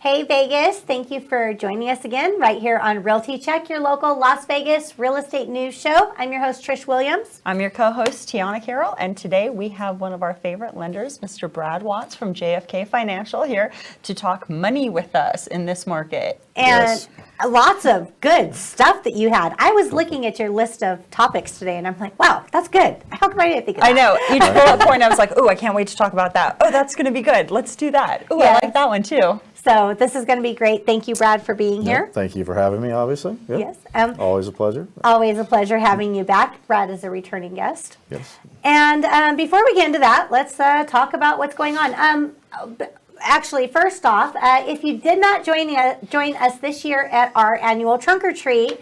Hey Vegas, thank you for joining us again right here on Realty Check, your local Las Vegas real estate news show. I'm your host, Trish Williams. I'm your co-host, Tiana Carroll, and today we have one of our favorite lenders, Mr. Brad Watts from JFK Financial, here to talk money with us in this market. And lots of good stuff that you had. I was looking at your list of topics today, and I'm like, wow, that's good. How come I didn't think of that? I know. Each bullet point, I was like, oh, I can't wait to talk about that. Oh, that's going to be good. Let's do that. Oh, I like that one too. So this is going to be great. Thank you, Brad, for being here. Thank you for having me, obviously. Yes. Always a pleasure. Always a pleasure having you back. Brad is a returning guest. Yes. And before we get into that, let's talk about what's going on. Actually, first off, if you did not join us this year at our annual trunk or treat,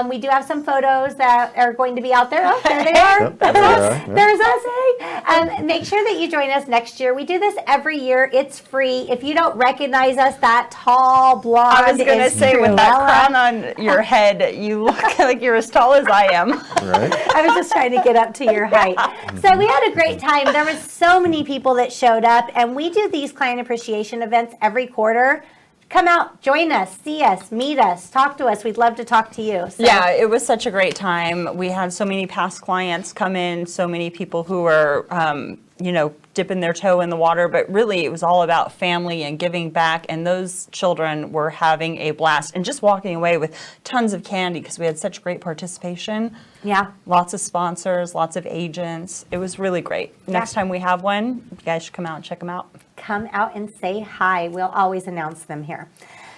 we do have some photos that are going to be out there. Oh, there they are. Yep, That's us. yeah. There's us. Hey. Make sure that you join us next year. We do this every year. It's free. If you don't recognize us, that tall blonde I was going to say, with that crown on your head, you look like you're as tall as I am. Right. I was just trying to get up to your height. So we had a great time. There was so many people that showed up, and we do these client appreciation events every quarter. Come out, join us, see us, meet us, talk to us. We'd love to talk to you. So. Yeah, it was such a great time. We had so many past clients come in, so many people who were, dipping their toe in the water, but really it was all about family and giving back, and those children were having a blast and just walking away with tons of candy because we had such great participation. Yeah. Lots of sponsors, lots of agents. It was really great. Next time we have one, you guys should come out and check them out. Come out and say hi. We'll always announce them here.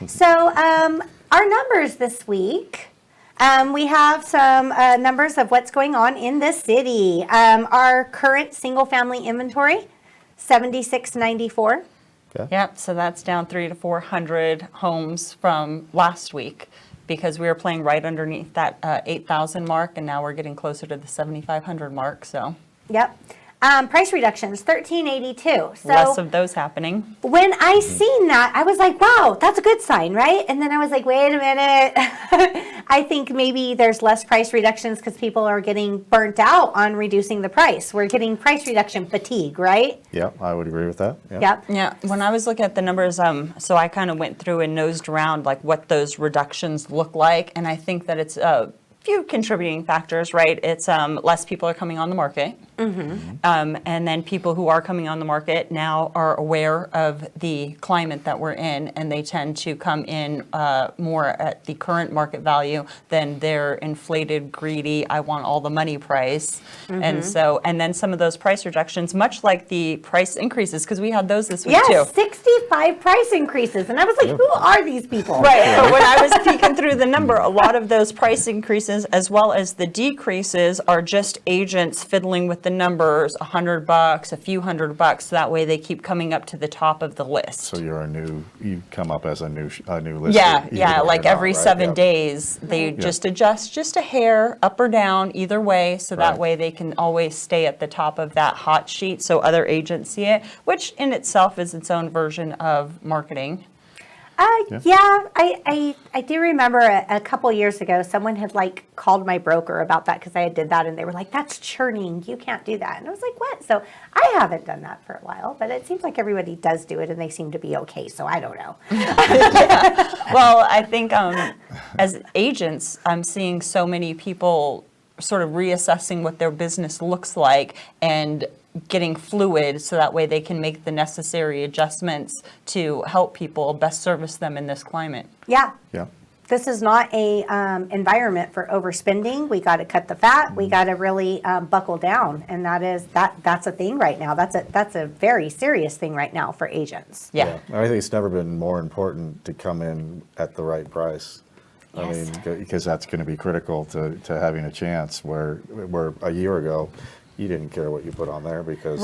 So our numbers this week, we have some numbers of what's going on in the city. Our current single family inventory, 7694. Okay. Yep, so that's down 300 to 400 homes from last week because we were playing right underneath that 8,000 mark, and now we're getting closer to the 7,500 mark. So. Yep. Price reductions, 1382. So less of those happening. When I seen that, I was like, wow, that's a good sign, right? And then I was like, wait a minute. I think maybe there's less price reductions because people are getting burnt out on reducing the price. We're getting price reduction fatigue, right? Yeah, I would agree with that. Yep. Yeah, when I was looking at the numbers, so I kind of went through and nosed around like what those reductions look like, and I think that it's a few contributing factors, right? It's less people are coming on the market. And then people who are coming on the market now are aware of the climate that we're in, and they tend to come in more at the current market value than their inflated, greedy, I want all the money price. And then some of those price reductions, much like the price increases, because we had those this week too. Yes, 65 price increases. And I was like, who are these people? Right, but when I was peeking through the number, a lot of those price increases as well as the decreases are just agents fiddling with the numbers, $100, a few $100, so that way they keep coming up to the top of the list. So you come up as a new list. Yeah, like every 7 days, they just adjust just a hair up or down either way, so that way they can always stay at the top of that hot sheet so other agents see it, which in itself is its own version of marketing. I do remember a couple years ago, someone had called my broker about that because I had did that, and they were like, that's churning. You can't do that. And I was like, what? So I haven't done that for a while, but it seems like everybody does do it, and they seem to be okay. So I don't know. Well, I think as agents, I'm seeing so many people sort of reassessing what their business looks like and getting fluid so that way they can make the necessary adjustments to help people best service them in this climate. Yeah. Yeah. This is not a environment for overspending. We got to cut the fat. We got to really buckle down, and that's a thing right now. That's a very serious thing right now for agents. Yeah. I think it's never been more important to come in at the right price. Yes. I mean, because that's going to be critical to having a chance. Where a year ago, you didn't care what you put on there because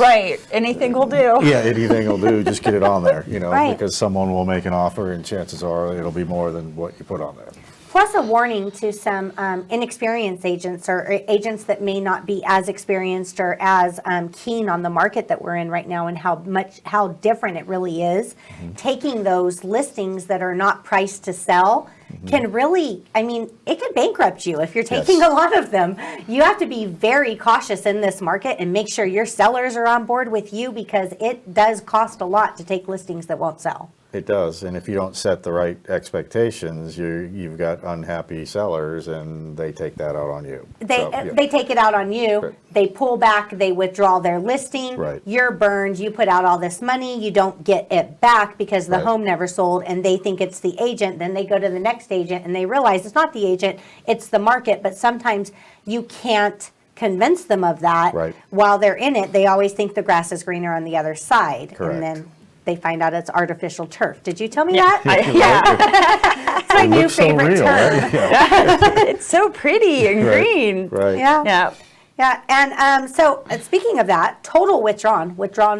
anything will do. Yeah, anything will do. Just get it on there, Right. because someone will make an offer, and chances are it'll be more than what you put on there. Plus a warning to some inexperienced agents or agents that may not be as experienced or as keen on the market that we're in right now, and how different it really is. Taking those listings that are not priced to sell can really, it could bankrupt you if you're taking a lot of them. You have to be very cautious in this market and make sure your sellers are on board with you, because it does cost a lot to take listings that won't sell. It does, and if you don't set the right expectations, you've got unhappy sellers, and they take that out on you. So, yeah. They take it out on you. Right. They pull back. They withdraw their listing. Right. You're burned. You put out all this money. You don't get it back because the Right. home never sold, and they think it's the agent. Then they go to the next agent, and they realize it's not the agent. It's the market. But sometimes you can't convince them of that. Right. While they're in it, they always think the grass is greener on the other side. Correct. And then they find out it's artificial turf. Did you tell me Yeah. that? It's my new Looks so favorite real, term. right? Yeah. It's so pretty and green. Right. Yeah. Yeah. Yeah, and so speaking of that, total withdrawn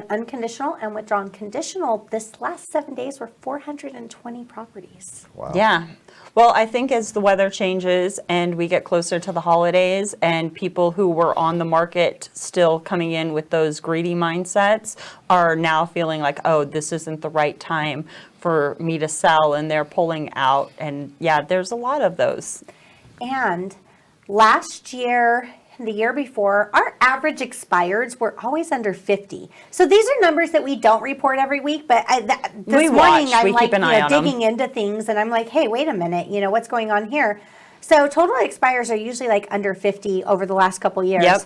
unconditional, and withdrawn conditional, this last 7 days were 420 properties. Wow. Yeah. Well, I think as the weather changes and we get closer to the holidays and people who were on the market still coming in with those greedy mindsets are now feeling like, oh, this isn't the right time for me to sell, and they're pulling out. And yeah, there's a lot of those. And last year, the year before, our average expireds were always under 50. So these are numbers that we don't report every week, but this We morning watch. I'm We like, keep an eye on 'em. digging into things, and I'm like, hey, wait a minute, what's going on here? So total expires are usually like under 50 over the last couple years. Yep.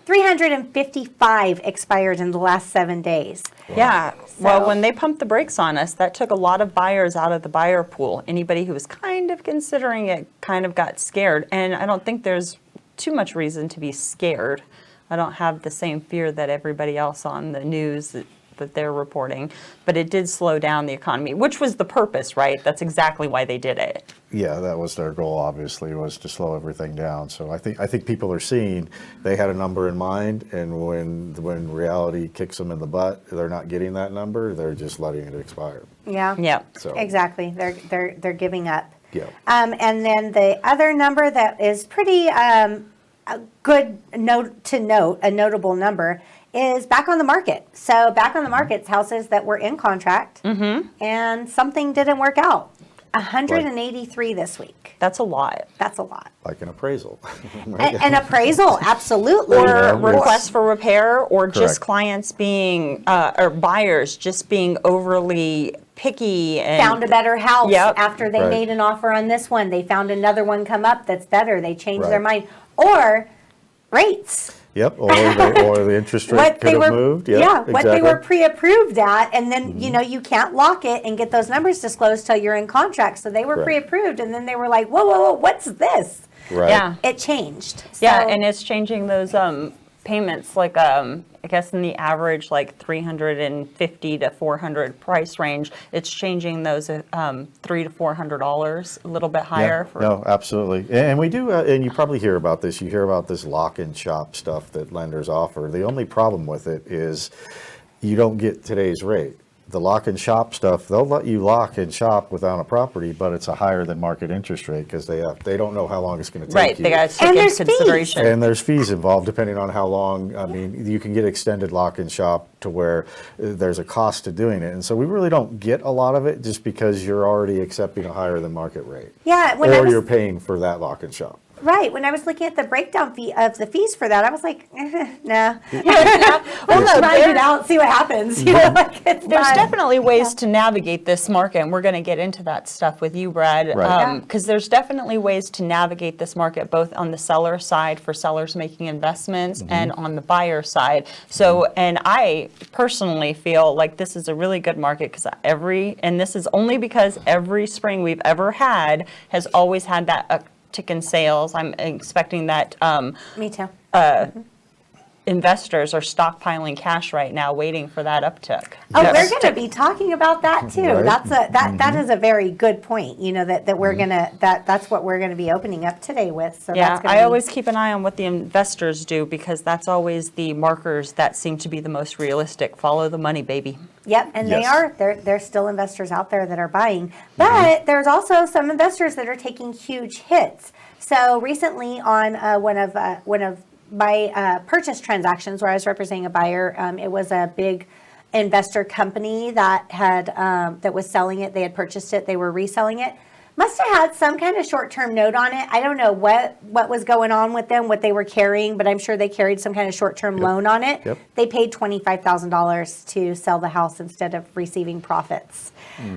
355 expired in the last 7 days. Yeah. Well, So- when they pumped the brakes on us, that took a lot of buyers out of the buyer pool. Anybody who was kind of considering it kind of got scared. And I don't think there's too much reason to be scared. I don't have the same fear that everybody else on the news that they're reporting. But it did slow down the economy, which was the purpose, right? That's exactly why they did it. Yeah, that was their goal, obviously, was to slow everything down. So I think people are seeing they had a number in mind, and when reality kicks them in the butt, they're not getting that number. They're just letting it expire. Yeah. Yeah. So Exactly. They're giving up. yeah, And then the other number that is pretty a good note to note, a notable number, is back on the market. So back on the market's houses that were in contract, and something didn't work out. 183 this week. That's a lot. That's a lot. like an appraisal. Right? An appraisal, absolutely. Or Yeah, requests for repair, or just Correct. clients being, or buyers just being overly picky and Found a better house Yep. after they Right. made an offer on this one. They found another one come up that's better. They changed their Right. mind. Or rates. Yep, or the interest rate could have moved. Yep, yeah, what they were exactly. pre-approved at, and then you can't lock it and get those numbers disclosed till you're in contract. So they were Correct. pre-approved, and then they were like, whoa, what's this? Right. Yeah. It changed. Yeah, So- and it's changing those payments, like I guess in the average like 350 to 400 price range, it's changing those $300 to $400 a little bit higher. Yeah, no, absolutely. And we do, and you probably hear about this. You hear about this lock and shop stuff that lenders offer. The only problem with it is you don't get today's rate. The lock and shop stuff, they'll let you lock and shop without a property, but it's a higher than market interest rate because they don't know how long it's going to take Right, you. they got to take And into there's fees. consideration. And there's fees involved depending on how long. I mean, you can get extended lock and shop to where there's a cost to doing it. And so we really don't get a lot of it just because you're already accepting a higher than market rate. Yeah, when I Or was- you're paying for that lock and shop. Right. When I was looking at the breakdown fee of the fees for that, I was like, nah. Well, no, Grind it out, see what happens. Like, it's There's not- definitely ways to navigate this market, and we're going to get into that stuff with you, Brad. Right. Because there's definitely ways to navigate this market, both on the seller side for sellers making investments and on the buyer side. So, and I personally feel like this is a really good market because and this is only because every spring we've ever had has always had that uptick in sales. I'm expecting that Me too. investors are stockpiling cash right now, waiting for that uptick. Oh, Yes. we're going to be talking about that too. Right. That is a very good point. That we're gonna that's what we're gonna be opening up today with. So Yeah, that's gonna I be, always keep an eye on what the investors do because that's always the markers that seem to be the most realistic. Follow the money, baby. Yep, and they Yes. are. There's still investors out there that are buying, but there's also some investors that are taking huge hits. So recently, on one of my purchase transactions where I was representing a buyer, it was a big investor company that had that was selling it. They had purchased it. They were reselling it. Must have had some kind of short-term note on it. I don't know what was going on with them, what they were carrying, but I'm sure they carried some kind of short-term loan on it. Yep. They paid $25,000 to sell the house instead of receiving profits.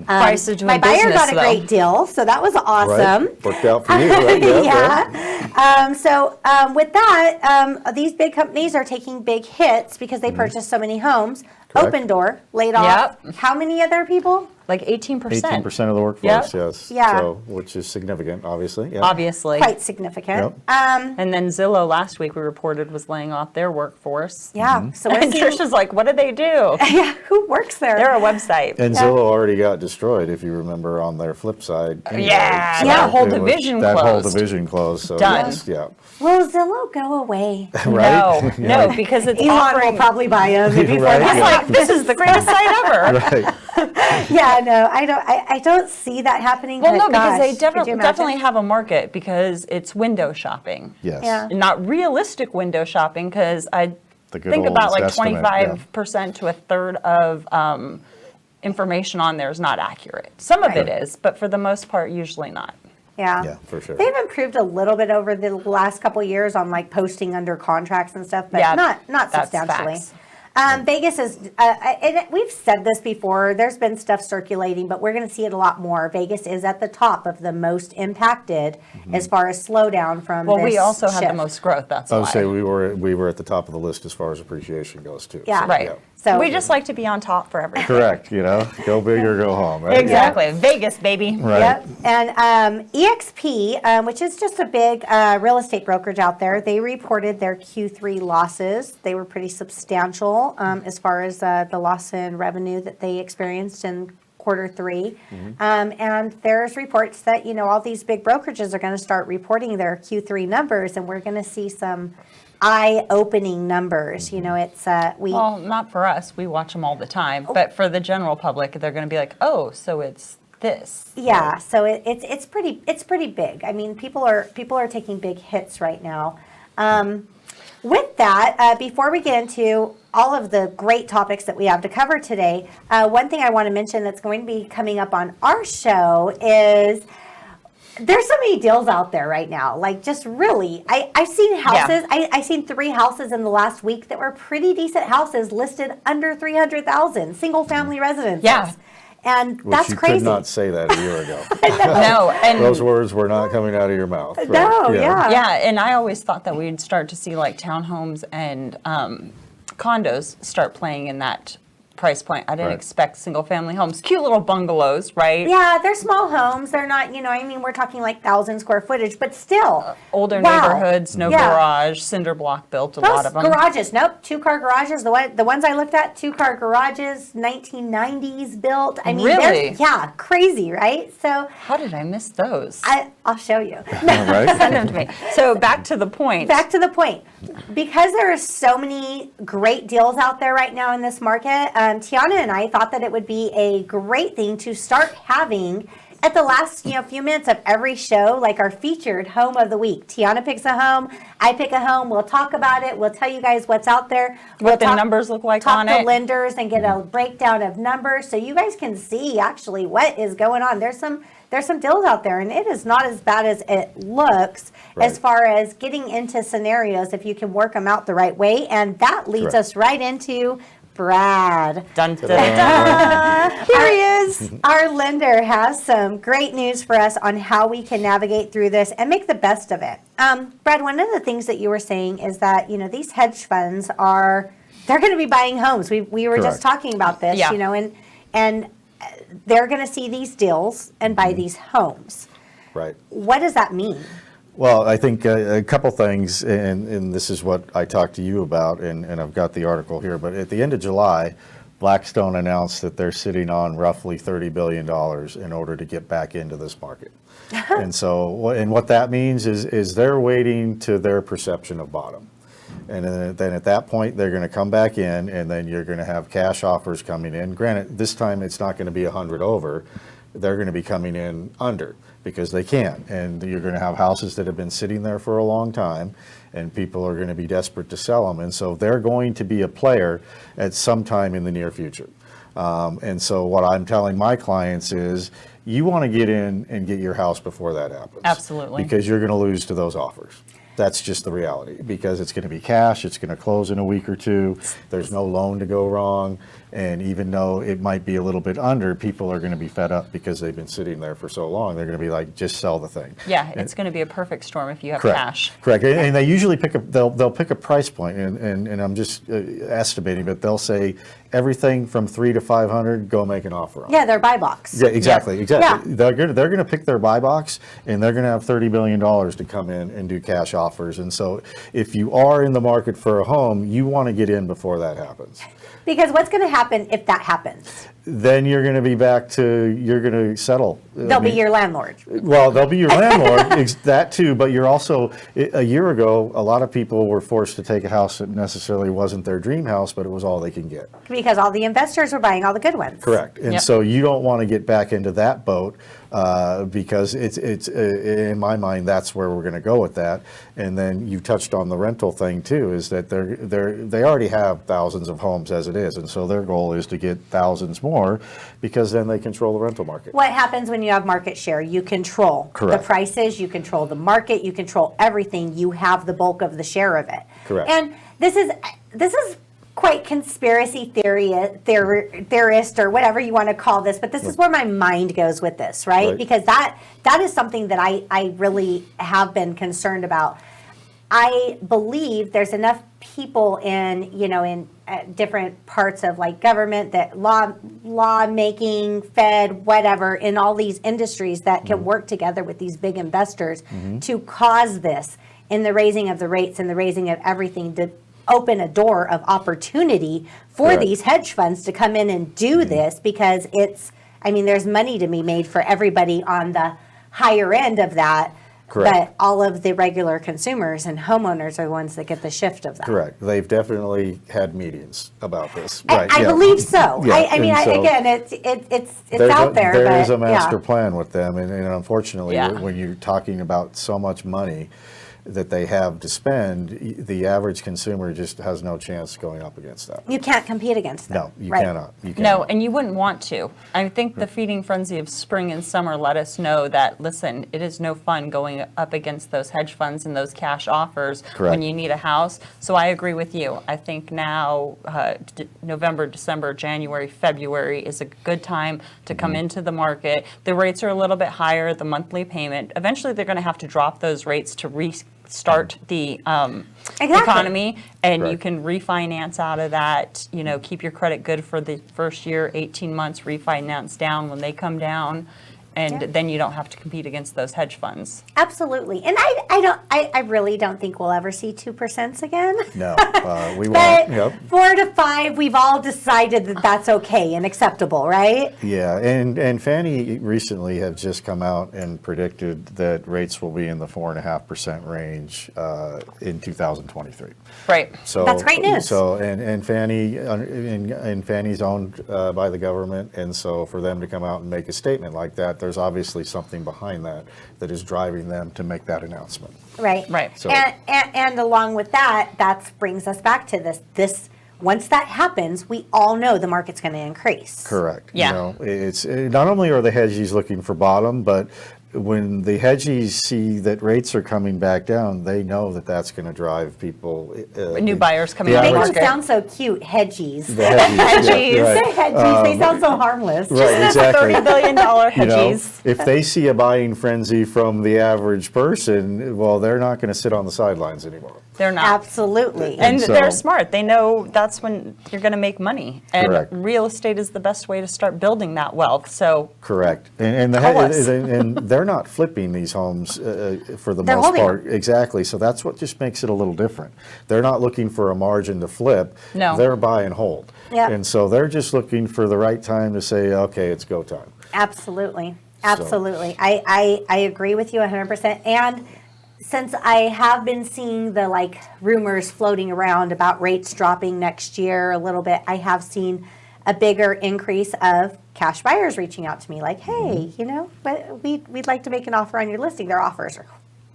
Price of doing My buyer business, got a though. great deal, so that was awesome. Right? Worked out for you. Right? Yeah. So with that, these big companies are taking big hits because they purchased so many homes. Correct. Open Door laid off Yep. how many other people? Like 18%. 18% of the workforce, Yep. yes. Yeah. So, which is significant, obviously. Yep. Obviously. Quite significant. And then Zillow last week we reported was laying off their workforce. Yeah. So we're And seeing, Trish was like, what did they do? yeah, who works there? They're a website. And Zillow already got destroyed, if you remember, on their flip side. anyway. Yeah, So that whole it was- division That whole closed. division closed. So Done. yes, yeah. Will Zillow go away? Right? No, no, because it's Elon offering. will probably buy them before Right, that. yeah. Like, this is the greatest site ever. Right. Yeah, no, I don't see that happening. Well, but no, because gosh, they could you imagine? definitely have a market because it's window shopping. Yes. Yeah. Not realistic window shopping because I The good think old about like estimate, yeah. 25% to a third of information on there is not accurate. Some of it Right. is, but for the most part, usually not. Yeah. Yeah, for sure. They've improved a little bit over the last couple of years on like posting under contracts and stuff, but Yeah, not that's substantially. facts. Vegas is, and we've said this before, there's been stuff circulating, but we're going to see it a lot more. Vegas is at the top of the most impacted as far as slowdown from Well, this we also had the shift. most growth, that's I why. would say we were at the top of the list as far as appreciation goes, too. Yeah. Right. Yeah. So- we just like to be on top for everything. Correct, go big or go home, right? Exactly. Vegas, baby. Right. Yep. And EXP, which is just a big real estate brokerage out there, they reported their Q3 losses. They were pretty substantial as far as the loss in revenue that they experienced in quarter three. And there's reports that, all these big brokerages are going to start reporting their Q3 numbers, and we're going to see some eye-opening numbers. It's Well, not for us. We watch them all the time. But for the general public, they're going to be like, oh, so it's this. Yeah, so it's pretty big. I mean, people are taking big hits right now. With that, before we get into all of the great topics that we have to cover today, one thing I want to mention that's going to be coming up on our show is there's so many deals out there right now. Like, just really, I've seen houses. I've seen 3 houses in the last week that were pretty decent houses listed under 300,000, single family residences. Yeah. And Which that's you crazy. could not say that a year ago. No, and Those words were not coming out of your mouth. right? No, yeah. yeah, and I always thought that we'd start to see like townhomes and condos start playing in that price point. I didn't Right. expect single family homes, cute little bungalows, right? Yeah, they're small homes. They're not, we're talking like 1,000 square footage, but still. Older Wow. neighborhoods, no Yeah. garage, cinder block built, a lot Those of them. garages, nope, 2-car garages. The ones I looked at, 2-car garages, 1990s built. I mean, Really? yeah, crazy, right? So How did I miss those? I'll show you. All right. Send them to me. So back to the point. Back to the point. Because there are so many great deals out there right now in this market, Tiana and I thought that it would be a great thing to start having at the last few minutes of every show, like our featured home of the week. Tiana picks a home, I pick a home, we'll talk about it, we'll tell you guys what's out there. What the numbers look like talk on to it. lenders and get a breakdown of numbers so you guys can see actually what is going on. There's some deals out there, and it is not as bad as it looks as Right. far as getting into scenarios if you can work them out the right way. And that leads Correct. us right into Brad. Dun, dun, dun. Here he is. Our lender has some great news for us on how we can navigate through this and make the best of it. Brad, one of the things that you were saying is that, these hedge funds they're going to be buying homes. We were just Correct. talking about this, Yeah. and they're going to see these deals and buy these homes. Right. What does that mean? Well, I think a couple things, and this is what I talked to you about, and I've got the article here, but at the end of July, Blackstone announced that they're sitting on roughly $30 billion in order to get back into this market. And so, and what that means is they're waiting to their perception of bottom. And then at that point, they're going to come back in, and then you're going to have cash offers coming in. Granted, this time it's not going to be 100 over. They're going to be coming in under because they can. And you're going to have houses that have been sitting there for a long time, and people are going to be desperate to sell them. And so they're going to be a player at some time in the near future. And so what I'm telling my clients is, you want to get in and get your house before that happens. Absolutely. Because you're going to lose to those offers. That's just the reality, because it's going to be cash, it's going to close in a week or two, there's no loan to go wrong, and even though it might be a little bit under, people are going to be fed up because they've been sitting there for so long, they're going to be like, just sell the thing. Yeah, it's going to be a perfect storm if you have Correct. cash. Correct, and they usually they'll pick a price point, and I'm just estimating, but they'll say everything from 3 to 500, go make an offer on. Yeah, they're buy box. Yeah, exactly. Yeah. They're going to pick their buy box, and they're going to have $30 billion to come in and do cash offers. And so if you are in the market for a home, you want to get in before that happens. Because what's going to happen if that happens? Then you're going to be back to, you're going to settle. They'll be your landlord. Well, they'll be your landlord, that too, but you're also, a year ago, a lot of people were forced to take a house that necessarily wasn't their dream house, but it was all they can get. Because all the investors were buying all the good ones. Correct. And Yep. so you don't want to get back into that boat, because it's in my mind, that's where we're going to go with that. And then you touched on the rental thing too, is that they already have thousands of homes as it is. And so their goal is to get thousands more, because then they control the rental market. What happens when you have market share? You control Correct. the prices, you control the market, you control everything. You have the bulk of the share of it. Correct. And this is quite conspiracy theorist or whatever you want to call this, but this is where my mind goes with this, right? Right. Because that is something that I really have been concerned about. I believe there's enough people in different parts of like government, that law making, Fed, whatever, in all these industries that can work together with these big investors to cause this in the raising of the rates and the raising of everything, to open a door of opportunity for Correct. these hedge funds to come in and do this, because there's money to be made for everybody on the higher end of that. Correct. But all of the regular consumers and homeowners are the ones that get the shift of that. Correct. They've definitely had meetings about this. I yeah. believe so. Yeah, I and so again, it's there's out there. There but is a master yeah. plan with them, and unfortunately, Yeah. when you're talking about so much money that they have to spend, the average consumer just has no chance going up against that. You can't compete against them. No, you right? cannot. You No, cannot. and you wouldn't want to. I think the feeding frenzy of spring and summer let us know that, listen, it is no fun going up against those hedge funds and those cash offers Correct. when you need a house. So I agree with you. I think now November, December, January, February is a good time to come into the market. The rates are a little bit higher, the monthly payment. Eventually, they're going to have to drop those rates to restart the economy, and you Correct. can refinance out of that, keep your credit good for the first year, 18 months, refinance down when they come down, and Yeah. then you don't have to compete against those hedge funds. Absolutely. And I really don't think we'll ever see 2% again. No, we But won't. Yep. 4 to 5, we've all decided that that's okay and acceptable, right? Yeah, and Fannie recently have just come out and predicted that rates will be in the 4.5% range in 2023. Right. So That's great news. So and Fannie and Fannie's owned by the government, and so for them to come out and make a statement like that, there's obviously something behind that is driving them to make that announcement. Right. Right. So- And along with that, that brings us back to this. Once that happens, we all know the market's going to increase. Correct. Yeah. It's not only are the hedgies looking for bottom, but when the hedgies see that rates are coming back down, they know that that's going to drive people. New buyers coming the on the Make average- them market. sound so cute, hedgies. The hedgies. Hedgies. Yeah, Say right. hedgies, they sound so harmless. Right, exactly. $30 billion You know, hedgies. if they see a buying frenzy from the average person, well, they're not going to sit on the sidelines anymore. They're not. Absolutely. And so- they're smart. They know that's when you're going to make money. And Correct. real estate is the best way to start building that wealth. So Correct. And Call us. and they're not flipping these homes for the They're most holding part. Exactly. So that's what just makes it a little different. They're not looking for a margin to flip. No. They're buy and hold. Yeah. And so they're just looking for the right time to say, okay, it's go time. Absolutely. Absolutely. I agree with you 100%. And since I have been seeing the rumors floating around about rates dropping next year a little bit, I have seen a bigger increase of cash buyers reaching out to me like, hey, Mm-hmm. but we'd like to make an offer on your listing. Their offers are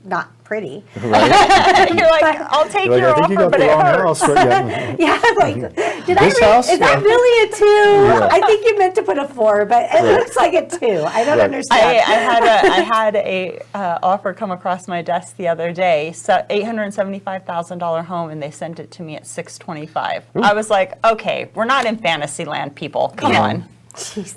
not pretty. Right? You're like, I'll take You're your like, I think you offer, got but the it wrong hurts. house. Right? Yeah. Yeah, like, did I This read, house? is that Yeah. really a 2? Yeah. I think you meant to put a 4, but it Right. looks like a 2. I don't Right. understand. I had a offer come across my desk the other day, so $875,000 home, and they sent it to me at $625. I was like, okay, we're not in fantasy land, people. Come on. Jeez.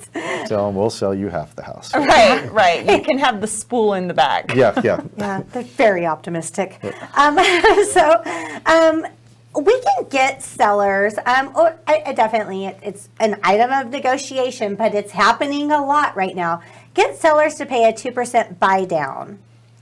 Tell them we'll sell you half the house. Right, right. You can have the spool in the back. Yeah, yeah. Yeah, they're very optimistic. So we can get sellers, or I definitely, it's an item of negotiation, but it's happening a lot right now. Get sellers to pay a 2% buy down.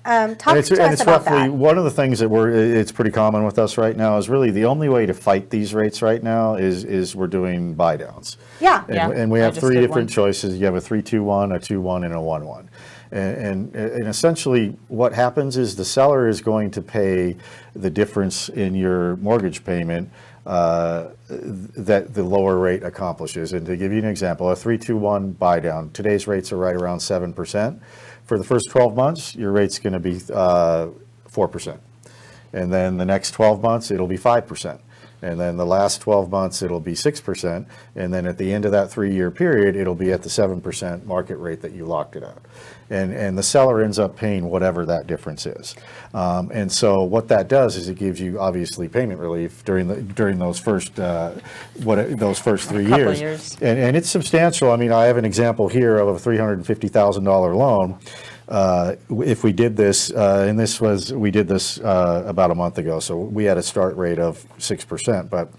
Talk And to us about roughly that. one of the things that it's pretty common with us right now is really the only way to fight these rates right now is we're doing buy downs. Yeah. Yeah, And we I have just 3 did different one. choices. You have a 3-2-1, a 2-1, and a 1-1. And essentially what happens is the seller is going to pay the difference in your mortgage payment that the lower rate accomplishes. And to give you an example, a 3-2-1 buy down, today's rates are right around 7%. For the first 12 months, your rate's going to be 4%. And then the next 12 months, it'll be 5%. And then the last 12 months, it'll be 6%. And then at the end of that 3-year period, it'll be at the 7% market rate that you locked it at. And the seller ends up paying whatever that difference is. And so what that does is it gives you obviously payment relief during those first those first 3 Couple years. years. And it's substantial. I mean, I have an example here of a $350,000 loan. If we did this, we did this about a month ago, so we had a start rate of 6%. But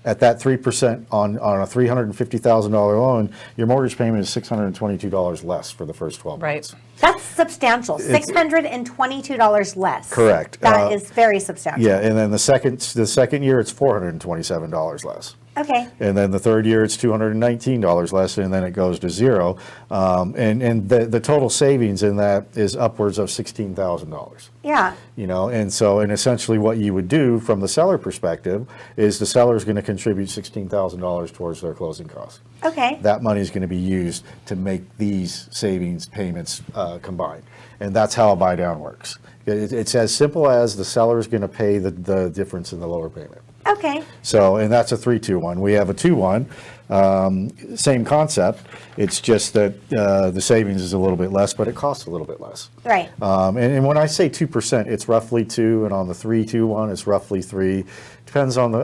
at that 3% on a $350,000 loan, your mortgage payment is $622 less for the first 12 Right. months. That's substantial. $622 less. Correct. That is very substantial. Yeah, and then the second year, it's $427 less. Okay. And then the third year, it's $219 less, and then it goes to zero. And the total savings in that is upwards of $16,000. Yeah. You know, and essentially what you would do from the seller perspective is the seller is going to contribute $16,000 towards their closing costs. Okay. That money is going to be used to make these savings payments combined. And that's how a buy down works. It's as simple as the seller is going to pay the difference in the lower payment. Okay. So, and that's a 3-2-1. We have a 2-1, same concept. It's just that the savings is a little bit less, but it costs a little bit less. Right. And when I say 2%, it's roughly 2, and on the 3-2-1, it's roughly 3. Depends on the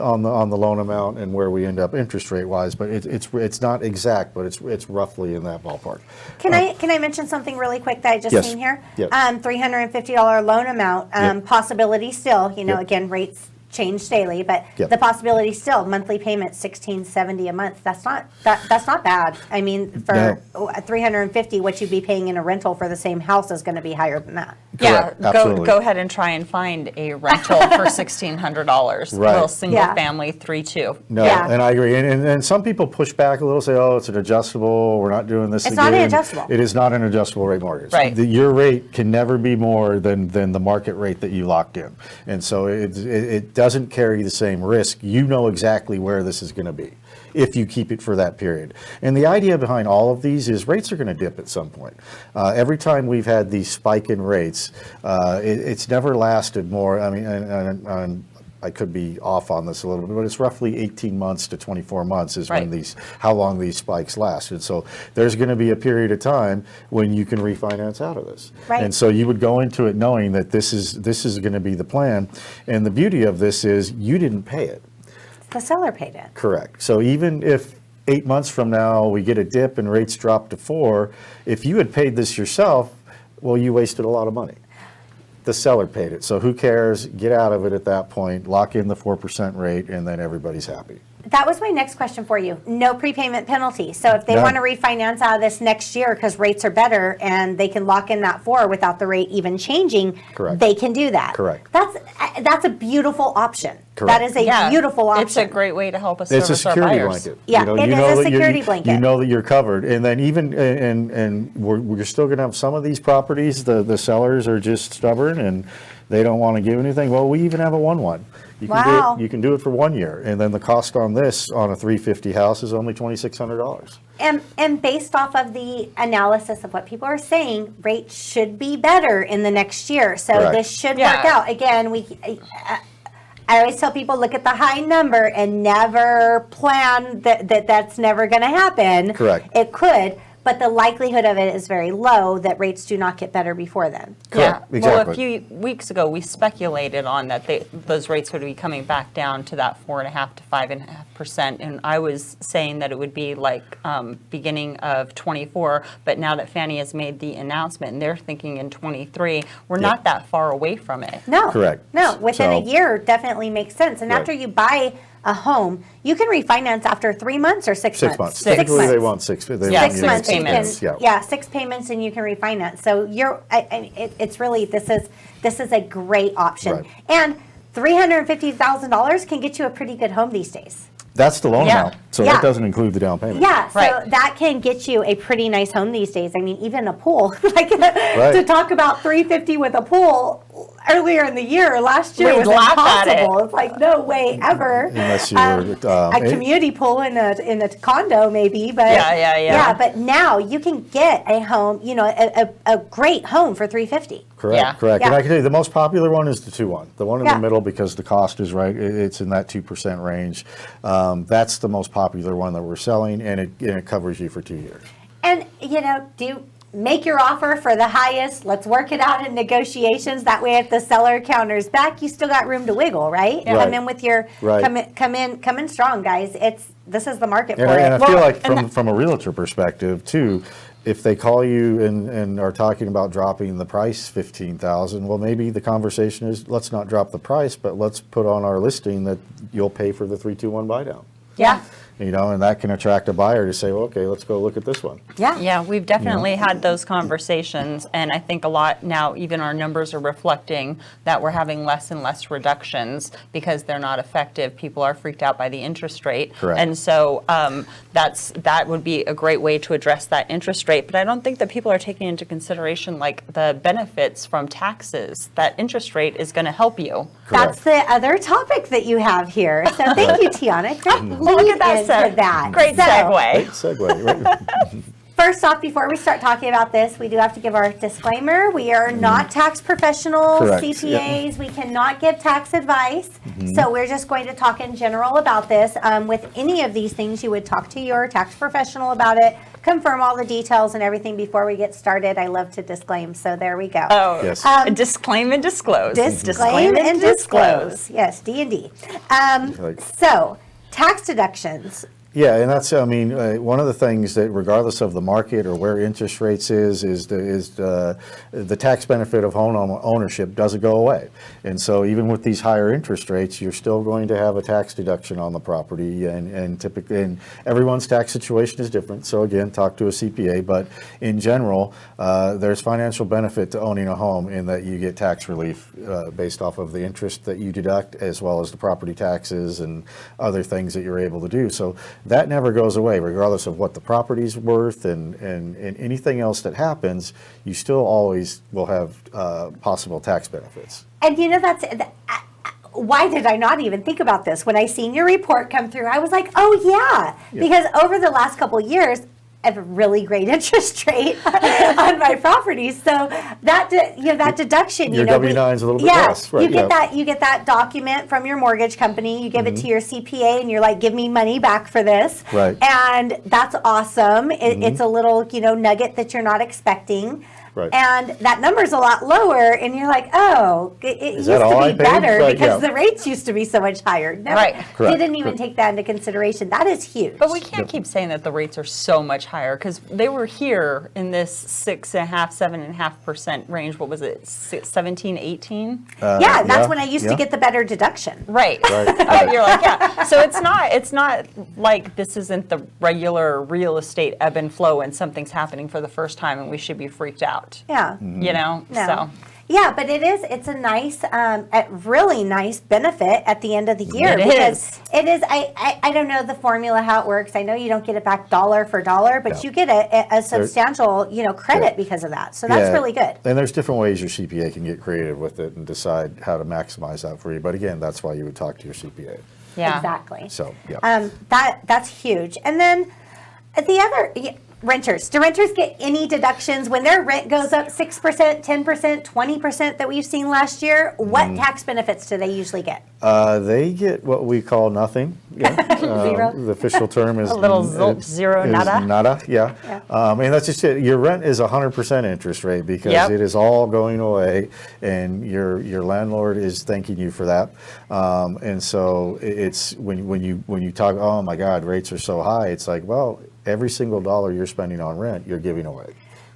loan amount and where we end up interest rate wise, but it's not exact, but it's roughly in that ballpark. Can I mention something really quick that I just Yes. seen here? Yep. $350 loan amount, Yep. possibility still, Yep. again, rates change daily, but Yep. the possibility still, monthly payment $1670 a month. That's not bad. I mean, for $350, what you'd be paying in a rental for the same house is going to be higher than that. Yeah, Correct, absolutely. go ahead and try and find a rental for $1,600. Right. Little single Yeah. family 3-2. No, Yeah. and I agree. And some people push back a little, say, oh, it's an adjustable, we're not doing this It's again. not an adjustable. It is not an adjustable rate mortgage. Right. Your rate can never be more than the market rate that you locked in. And so it doesn't carry the same risk. You know exactly where this is going to be if you keep it for that period. And the idea behind all of these is rates are going to dip at some point. Every time we've had these spike in rates, it's never lasted more. I mean, and I could be off on this a little bit, but it's roughly 18 months to 24 months is when Right. how long these spikes last. And so there's going to be a period of time when you can refinance out of this. Right. And so you would go into it knowing that this is going to be the plan. And the beauty of this is you didn't pay it. The seller paid it. Correct. So even if 8 months from now we get a dip and rates drop to 4, if you had paid this yourself, well, you wasted a lot of money. The seller paid it. So who cares? Get out of it at that point, lock in the 4% rate, and then everybody's happy. That was my next question for you. No prepayment penalty. So if they None. want to refinance out of this next year because rates are better and they can lock in that 4 without the rate even changing, Correct. they can do that. Correct. That's a beautiful option. Correct. That is a beautiful option. It's a great way to help us It's a service our security buyers. blanket. Yeah, You it know is a that security blanket. You know that you're covered. And then even, and we're still going to have some of these properties, the sellers are just stubborn and they don't want to give anything. Well, we even have a 1-1. You can Wow. do it, you can do it for 1 year, and then the cost on this on a 350 house is only $2,600. And based off of the analysis of what people are saying, rates should be better in the next year. So Correct. this should Yeah. work out. Again, I always tell people, look at the high number and never plan that's never going to happen. Correct. It could, but the likelihood of it is very low that rates do not get better before then. Correct, Yeah. exactly. Well, a few weeks ago, we speculated on that those rates would be coming back down to that 4.5% to 5.5%, and I was saying that it would be like beginning of 24. But now that Fannie has made the announcement, and they're thinking in 23, we're not that far away from it. No. Correct. No, within a So- year definitely makes sense. And Right. after you buy a home, you can refinance after 3 months or 6 months. 6 months. 6 Typically, they months. want 6. They Yeah, want 6 you months, to you payments. can, yeah, 6 payments, and you can refinance. So it's really, this is a great option. Right. And $350,000 can get you a pretty good home these days. That's the loan Yeah. amount, so Yeah. that doesn't include the down payment. Yeah, so Right. that can get you a pretty nice home these days. I mean, even a pool. Like to talk about 350 with a pool earlier in the year, last year We'd was laugh at it. impossible. It's like no way ever. Unless you were, a community pool in a condo maybe, but Yeah. yeah. But now you can get a home, a great home for 350. Correct, Yeah. correct. And Yeah. I can tell you, the most popular one is the 2-1. The one in Yeah. the middle, because the cost is right, it's in that 2% range. That's the most popular one that we're selling, and it covers you for 2 years. And make your offer for the highest. Let's work it out in negotiations. That way, if the seller counters back, you still got room to wiggle, right? Right. Come in with your Right. come in strong, guys. This is the market for And I it. feel Well, like and from a realtor perspective too, if they call you and are talking about dropping the price 15,000, well, maybe the conversation is, let's not drop the price, but let's put on our listing that you'll pay for the 3-2-1 buy down. Yeah, And that can attract a buyer to say, well, okay, let's go look at this one. yeah, Yeah, we've definitely had those conversations, and I think a lot now, even our numbers are reflecting that we're having less and less reductions because they're not effective. People are freaked out by the interest rate. Correct. And so that would be a great way to address that interest rate. But I don't think that people are taking into consideration like the benefits from taxes. That interest rate is going to help you. That's the other topic that you have here. So thank you, Tiana. Great Look at that, into seg- that. Great So, segue. Great segue, right? First off, before we start talking about this, we do have to give our disclaimer. We are not tax professionals, Correct. CPAs. We cannot give tax advice. So we're just going to talk in general about this. With any of these things, you would talk to your tax professional about it, confirm all the details and everything before we get started. I love to disclaim, so there we go. Oh, Yes. disclaim and disclose. Disclaim and disclose. Yes, D&D. Like- So tax deductions. Yeah, and that's, one of the things that regardless of the market or where interest rates is the tax benefit of home ownership doesn't go away. And so even with these higher interest rates, you're still going to have a tax deduction on the property, and typically, and everyone's tax situation is different. So again, talk to a CPA, but in general, there's financial benefit to owning a home in that you get tax relief based off of the interest that you deduct, as well as the property taxes and other things that you're able to do. So that never goes away, regardless of what the property's worth and anything else that happens. You still always will have possible tax benefits. And why did I not even think about this? When I seen your report come through, I was like, oh yeah, because over the last couple of years, I have a really great interest rate on my properties. So that deduction, Your W-9's a little bit less, right, you get yeah. you get that document from your mortgage company. You give it to your CPA, and you're like, give me money back for this. Right. And that's awesome. It's a little nugget that you're not expecting. Right. And that number's a lot lower, and you're like, oh, it used that all to I be paid? better Right, because yeah. the rates used to be so much higher. No, Right. Correct. didn't even take that into consideration. That is huge. But we can't keep saying that the rates are so much higher because they were here in this 7.5% range. What was it, 17, 18? yeah, that's yeah, when I used yeah. to get the better deduction. Right. Right. You're like, yeah. So it's not like this isn't the regular real estate ebb and flow and something's happening for the first time and we should be freaked out. Yeah. You know? No. So Yeah, but it's a nice, a really nice benefit at the end of the year. It because is. It is, I don't know the formula, how it works. I know you don't get it back dollar for dollar, but Yeah. you get a substantial, credit Yeah. because of that. So that's Yeah, really good. And there's different ways your CPA can get creative with it and decide how to maximize that for you. But again, that's why you would talk to your CPA. Yeah. Exactly. So, yeah. That's huge. And then the other renters. Do renters get any deductions when their rent goes up 6%, 10%, 20% that we've seen last year? What tax benefits do they usually get? They get what we call nothing. Yeah. Zero? The official term is A little zilch, zero, is nada. Nada, yeah. Yeah. And that's just it. Your rent is 100% interest rate because Yep. it is all going away, and your landlord is thanking you for that. And so it's when you talk, oh my God, rates are so high. It's like, well, every single dollar you're spending on rent, you're giving away.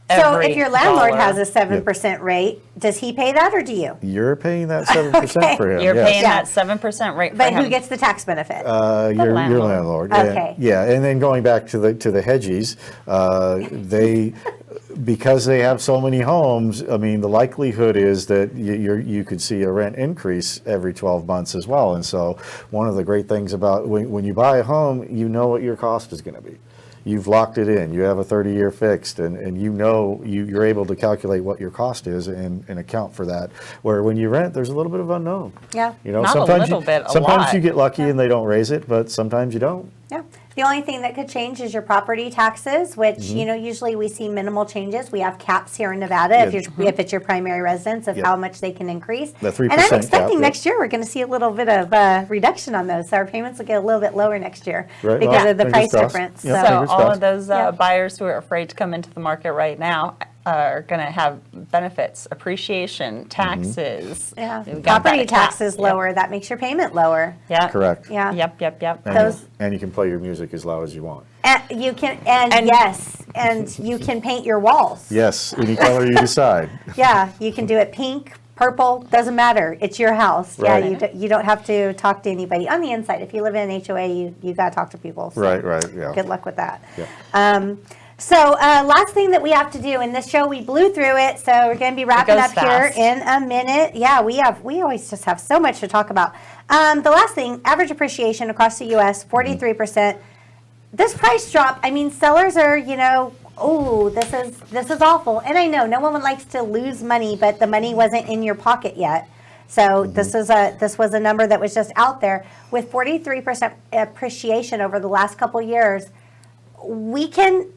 So Every if your landlord dollar. has a 7% rate, does he pay that or do you? You're paying that 7% Okay. for him. You're yes. paying Yeah. that 7% rate for But him. who gets the tax benefit? Your landlord. landlord. Okay. Yeah, and then going back to the hedgies, they because they have so many homes. I mean, the likelihood is that you could see a rent increase every 12 months as well. And so, one of the great things about when you buy a home, you know what your cost is going to be. You've locked it in. You have a 30-year fixed, and you know you're able to calculate what your cost is and account for that. Where when you rent, there's a little bit of unknown. Yeah. Not a sometimes little bit, a sometimes lot. you get lucky and they don't raise it, but sometimes you don't. Yeah. The only thing that could change is your property taxes, which, Mm-hmm. usually we see minimal changes. We have caps here in Nevada if it's your primary residence of Yep. how much they can increase. The 3% And I'm cap, expecting yep. next year we're going to see a little bit of reduction on those. So our payments will get a little bit lower next year Right, because well, of the fingers price crossed. difference. Yep. So Fingers all crossed. of those Yeah. buyers who are afraid to come into the market right now are going to have benefits, appreciation, taxes. yeah, We've got property that cap. taxes lower. That makes your payment lower. Yeah. Correct. Yeah. Yep. And, Those- and you can play your music as loud as you want. And you can, and yes, and you can paint your walls. Yes, any color you decide. Yeah, you can do it pink, purple, doesn't matter. It's your house. Right. Yeah, you don't have to talk to anybody on the inside. If you live in an HOA, you got to talk to people. So Right, yeah. Good luck with that. Yeah. So last thing that we have to do in this show, we blew through it, so we're going to be wrapping goes up here fast. in a minute. Yeah, we always just have so much to talk about. The last thing, average appreciation across the U.S., 43%. This price drop, I mean, sellers are, oh, this is awful. And I know no one likes to lose money, but the money wasn't in your pocket yet. So this was a number that was just out there. With 43% appreciation over the last couple years, we can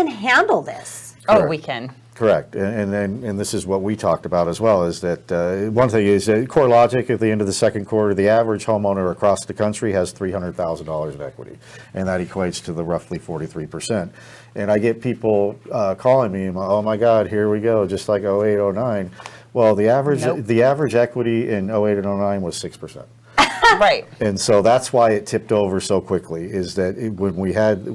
handle this. Oh, Correct. we can. Correct, and this is what we talked about as well, is that one thing is core logic at the end of the second quarter, the average homeowner across the country has $300,000 in equity, and that equates to the roughly 43%. And I get people calling me, oh my God, here we go, just like 08, 09. Well, the average equity in 08 and 09 was 6%. Right. And so that's why it tipped over so quickly, is that when we had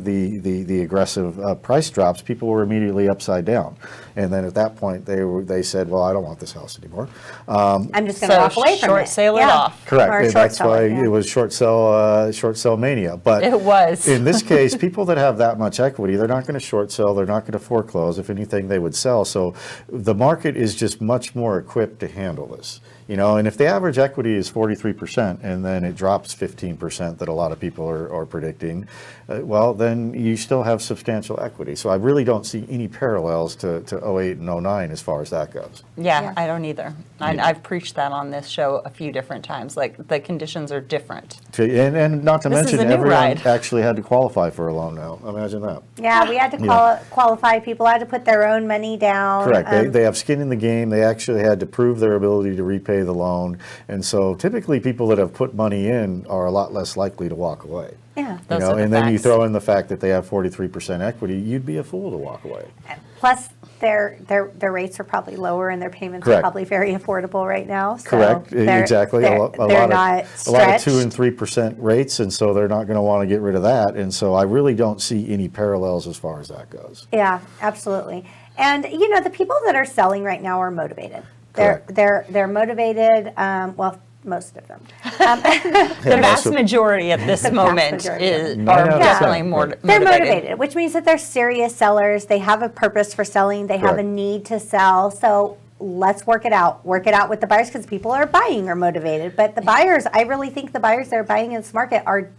the aggressive price drops, people were immediately upside down. And then at that point, they said, well, I don't want this house anymore. I'm just going to walk away from it. short sale it Yeah. off. Correct. Or And short that's sell why it, yeah. it was short sell mania. But It was. in this case, people that have that much equity, they're not going to short sell. They're not going to foreclose. If anything, they would sell. So the market is just much more equipped to handle this. And if the average equity is 43% and then it drops 15% that a lot of people are predicting, well, then you still have substantial equity. So I really don't see any parallels to 08 and 09 as far as that goes. Yeah, I don't either. I've preached that on this show a few different times. Like, the conditions are different. And not to This is mention, a new everyone ride. actually had to qualify for a loan now. Imagine that. Yeah, we had to qualify. People had to put their own money down. Correct. They have skin in the game. They actually had to prove their ability to repay the loan. And so typically people that have put money in are a lot less likely to walk away. Yeah. Those are the And then you facts. throw in the fact that they have 43% equity, you'd be a fool to walk away. Plus, their rates are probably lower and their payments are Correct. probably very affordable right now. So Correct, exactly. They're a not lot of stretched. 2 and 3% rates, and so they're not going to want to get rid of that. And so I really don't see any parallels as far as that goes. Yeah, absolutely. And the people that are selling right now are motivated. Correct. They're motivated. Well, most of them. The vast majority at this moment majority. are 9 out of definitely 10, more right. They're motivated. motivated, which means that they're serious sellers. They have a purpose for selling. They have a Correct. need to sell. So let's work it out with the buyers, because people are buying are motivated. But the buyers, I really think the buyers that are buying in this market are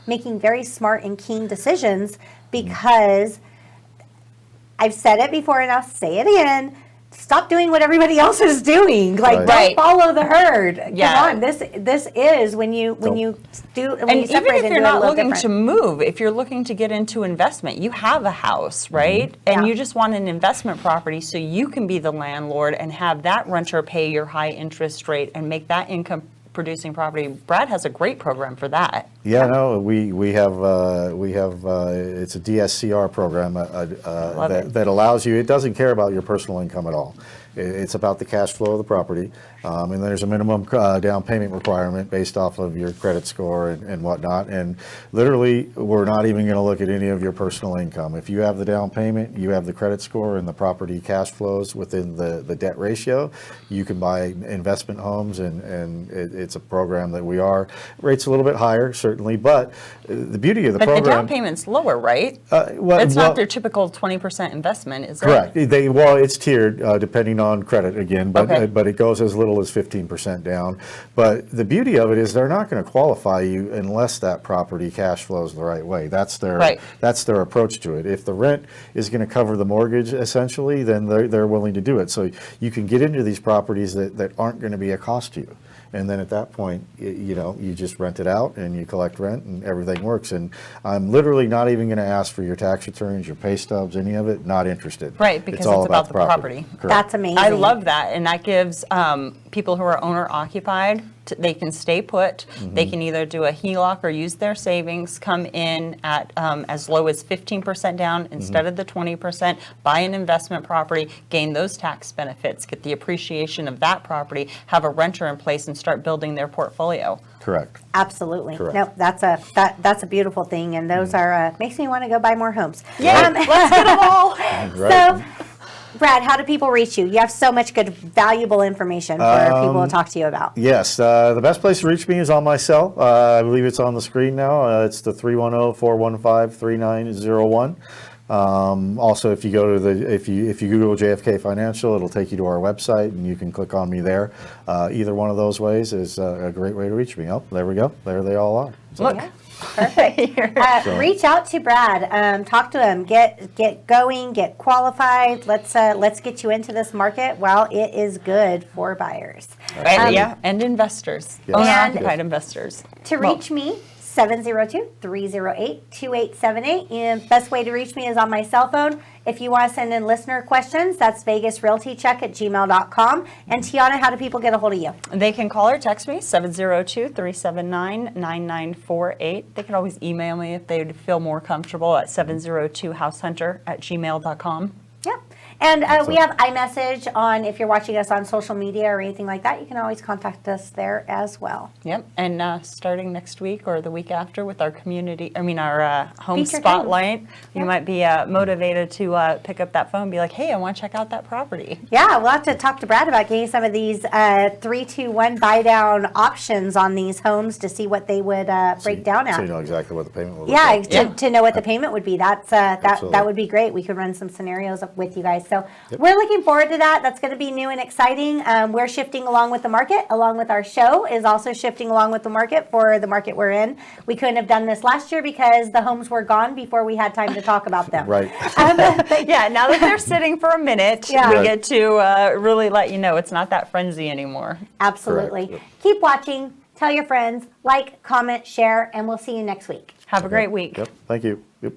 making very smart and keen decisions, because I've said it before and I'll say it again. Stop doing what everybody else is doing. Like, Right. don't follow the herd. Yeah. Come on, this is when you And you even separate if and you're do it a not little looking different. to move, if you're looking to get into investment, you have a house, right? And Yeah. you just want an investment property so you can be the landlord and have that renter pay your high interest rate and make that income producing property. Brad has a great program for that. Yeah, no, we have it's a DSCR program Love it. that allows you. It doesn't care about your personal income at all. It's about the cash flow of the property, and there's a minimum down payment requirement based off of your credit score and whatnot. And literally, we're not even going to look at any of your personal income. If you have the down payment, you have the credit score, and the property cash flows within the debt ratio, you can buy investment homes, and it's a program that rates a little bit higher, certainly, but the beauty of the But program. the down payment's lower, right? It's not their typical 20% investment, is it? Correct. It's tiered depending on credit again, but Okay. but it goes as little as 15% down. But the beauty of it is they're not going to qualify you unless that property cash flows the right way. That's their approach to it. If the rent is going to cover the mortgage essentially, then they're willing to do it. So you can get into these properties that aren't going to be a cost to you. And then at that point, you just rent it out and you collect rent and everything works. And I'm literally not even going to ask for your tax returns, your pay stubs, any of it, not interested. Right, because it's about the property. Correct. That's amazing. I love that, and that gives people who are owner occupied, they can stay put. They can either do a HELOC or use their savings, come in at as low as 15% down instead of the 20%, buy an investment property, gain those tax benefits, get the appreciation of that property, have a renter in place, and start building their portfolio. Correct. Absolutely. Correct. No, that's a beautiful thing, and those are makes me want to go buy more homes. Yeah, let's get them all. Right. So, Brad, how do people reach you? You have so much good, valuable information for people to talk to you about. Yes, the best place to reach me is on my cell. I believe it's on the screen now. It's the 310-415-3901. Also, if you go to if you Google JFK Financial, it'll take you to our website, and you can click on me there. Either one of those ways is a great way to reach me. Oh, there we go. There they all are. So, Look. Yeah. Perfect. Reach out to Brad. Talk to him. Get going. Get qualified. Let's get you into this market while it is good for buyers. And investors, Yes. owner-occupied investors. To reach me, 702-308-2878. And best way to reach me is on my cell phone. If you want to send in listener questions, that's vegasrealtycheck@gmail.com. And Tiana, how do people get a hold of you? They can call or text me, 702-379-9948. They can always email me if they feel more comfortable at 702househunter@gmail.com. Yeah. And we have iMessage on, if you're watching us on social media or anything like that, you can always contact us there as well. Yep, and starting next week or the week after with our home Featured spotlight, homes. you Yep. might be motivated to pick up that phone and be like, hey, I want to check out that property. Yeah, we'll have to talk to Brad about getting some of these 3-2-1 buy down options on these homes to see what they would break down at. So you know exactly what the payment will look Yeah, like. to know what the payment would be. That Absolutely. would be great. We could run some scenarios up with you guys. So we're looking forward to that. That's going to be new and exciting. We're shifting along with the market, along with our show is also shifting along with the market for the market we're in. We couldn't have done this last year because the homes were gone before we had time to talk about them. Right. Yeah, now that they're sitting for a minute, Yeah. we Right. get to really let you know it's not that frenzy anymore. Absolutely. Correct. Keep watching. Tell your friends. Like, comment, share, and we'll see you next week. Have a great week. Yep. Thank you. Yep.